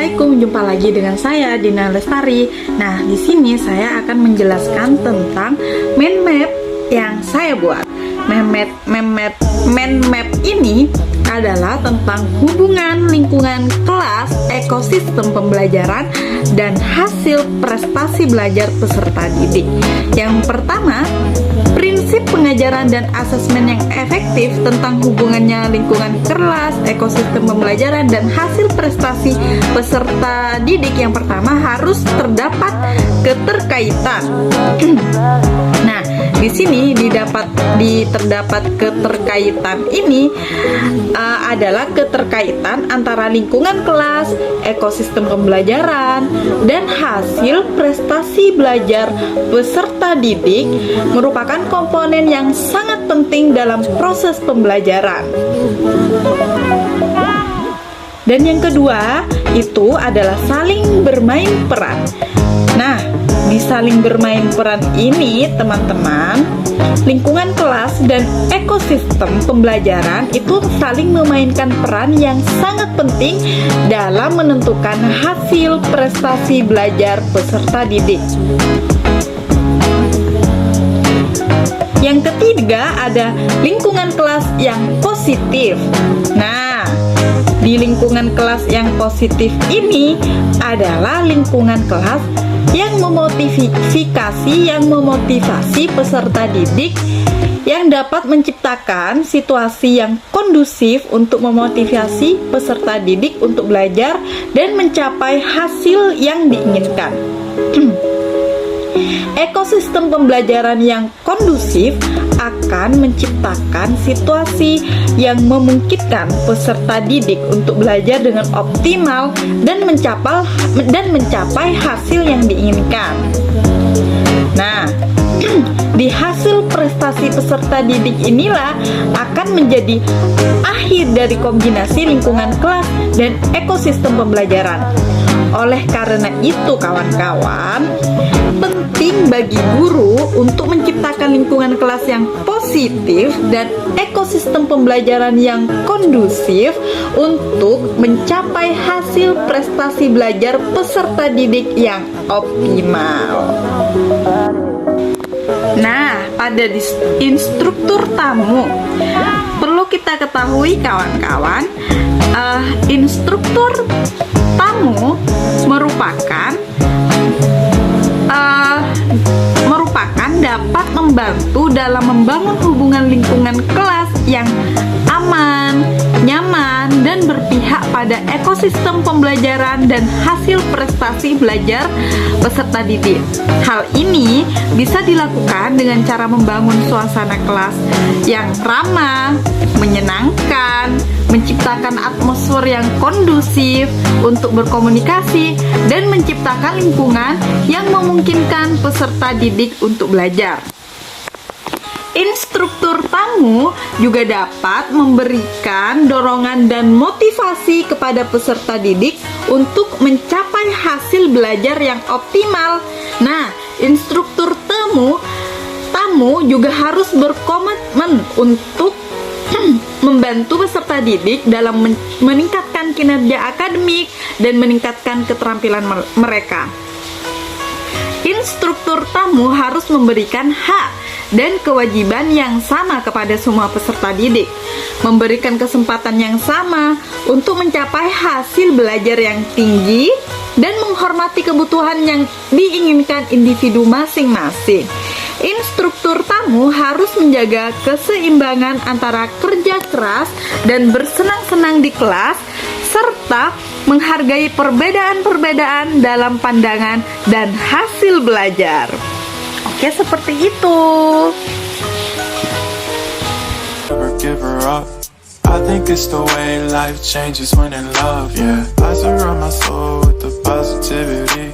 Assalamualaikum, jumpa lagi dengan saya Dina Lestari. Nah, di sini saya akan menjelaskan tentang mind map yang saya buat. Mind map ini adalah tentang hubungan lingkungan kelas, ekosistem pembelajaran, dan hasil prestasi belajar peserta didik. Yang pertama, prinsip pengajaran dan asesmen yang efektif tentang hubungannya lingkungan kelas, ekosistem pembelajaran, dan hasil prestasi peserta didik. Yang pertama, harus terdapat keterkaitan. Nah, di sini terdapat keterkaitan ini adalah keterkaitan antara lingkungan kelas, ekosistem pembelajaran, dan hasil prestasi belajar peserta didik merupakan komponen yang sangat penting dalam proses pembelajaran. Dan yang kedua itu adalah saling bermain peran. Nah, di saling bermain peran ini, teman-teman, lingkungan kelas dan ekosistem pembelajaran itu saling memainkan peran yang sangat penting dalam menentukan hasil prestasi belajar peserta didik. Yang ketiga ada lingkungan kelas yang positif. Nah, di lingkungan kelas yang positif ini adalah lingkungan kelas yang memotivasi peserta didik, yang dapat menciptakan situasi yang kondusif untuk memotivasi peserta didik untuk belajar dan mencapai hasil yang diinginkan. Ekosistem pembelajaran yang kondusif akan menciptakan situasi yang memungkinkan peserta didik untuk belajar dengan optimal dan mencapai hasil yang diinginkan. Nah, di hasil prestasi peserta didik inilah akan menjadi akhir dari kombinasi lingkungan kelas dan ekosistem pembelajaran. Oleh karena itu, kawan-kawan, penting bagi guru untuk menciptakan lingkungan kelas yang positif dan ekosistem pembelajaran yang kondusif untuk mencapai hasil prestasi belajar peserta didik yang optimal. Nah, pada instruktur tamu perlu kita ketahui, kawan-kawan, instruktur tamu merupakan dapat membantu dalam membangun hubungan lingkungan kelas yang aman, nyaman, dan berpihak pada ekosistem pembelajaran dan hasil prestasi belajar peserta didik. Hal ini bisa dilakukan dengan cara membangun suasana kelas yang ramah, menyenangkan, menciptakan atmosfer yang kondusif untuk berkomunikasi, dan menciptakan lingkungan yang memungkinkan peserta didik untuk belajar. Instruktur tamu juga dapat memberikan dorongan dan motivasi kepada peserta didik untuk mencapai hasil belajar yang optimal. Nah, instruktur tamu juga harus berkomitmen untuk membantu peserta didik dalam meningkatkan kinerja akademik dan meningkatkan keterampilan mereka. Instruktur tamu harus memberikan hak dan kewajiban yang sama kepada semua peserta didik, memberikan kesempatan yang sama untuk mencapai hasil belajar yang tinggi, dan menghormati kebutuhan yang diinginkan individu masing-masing. Instruktur tamu harus menjaga keseimbangan antara kerja keras dan bersenang-senang di kelas, serta menghargai perbedaan-perbedaan dalam pandangan dan hasil belajar. Oke, seperti itu. I think it's the way life changes when in love, yeah. I surround my soul with the positivity.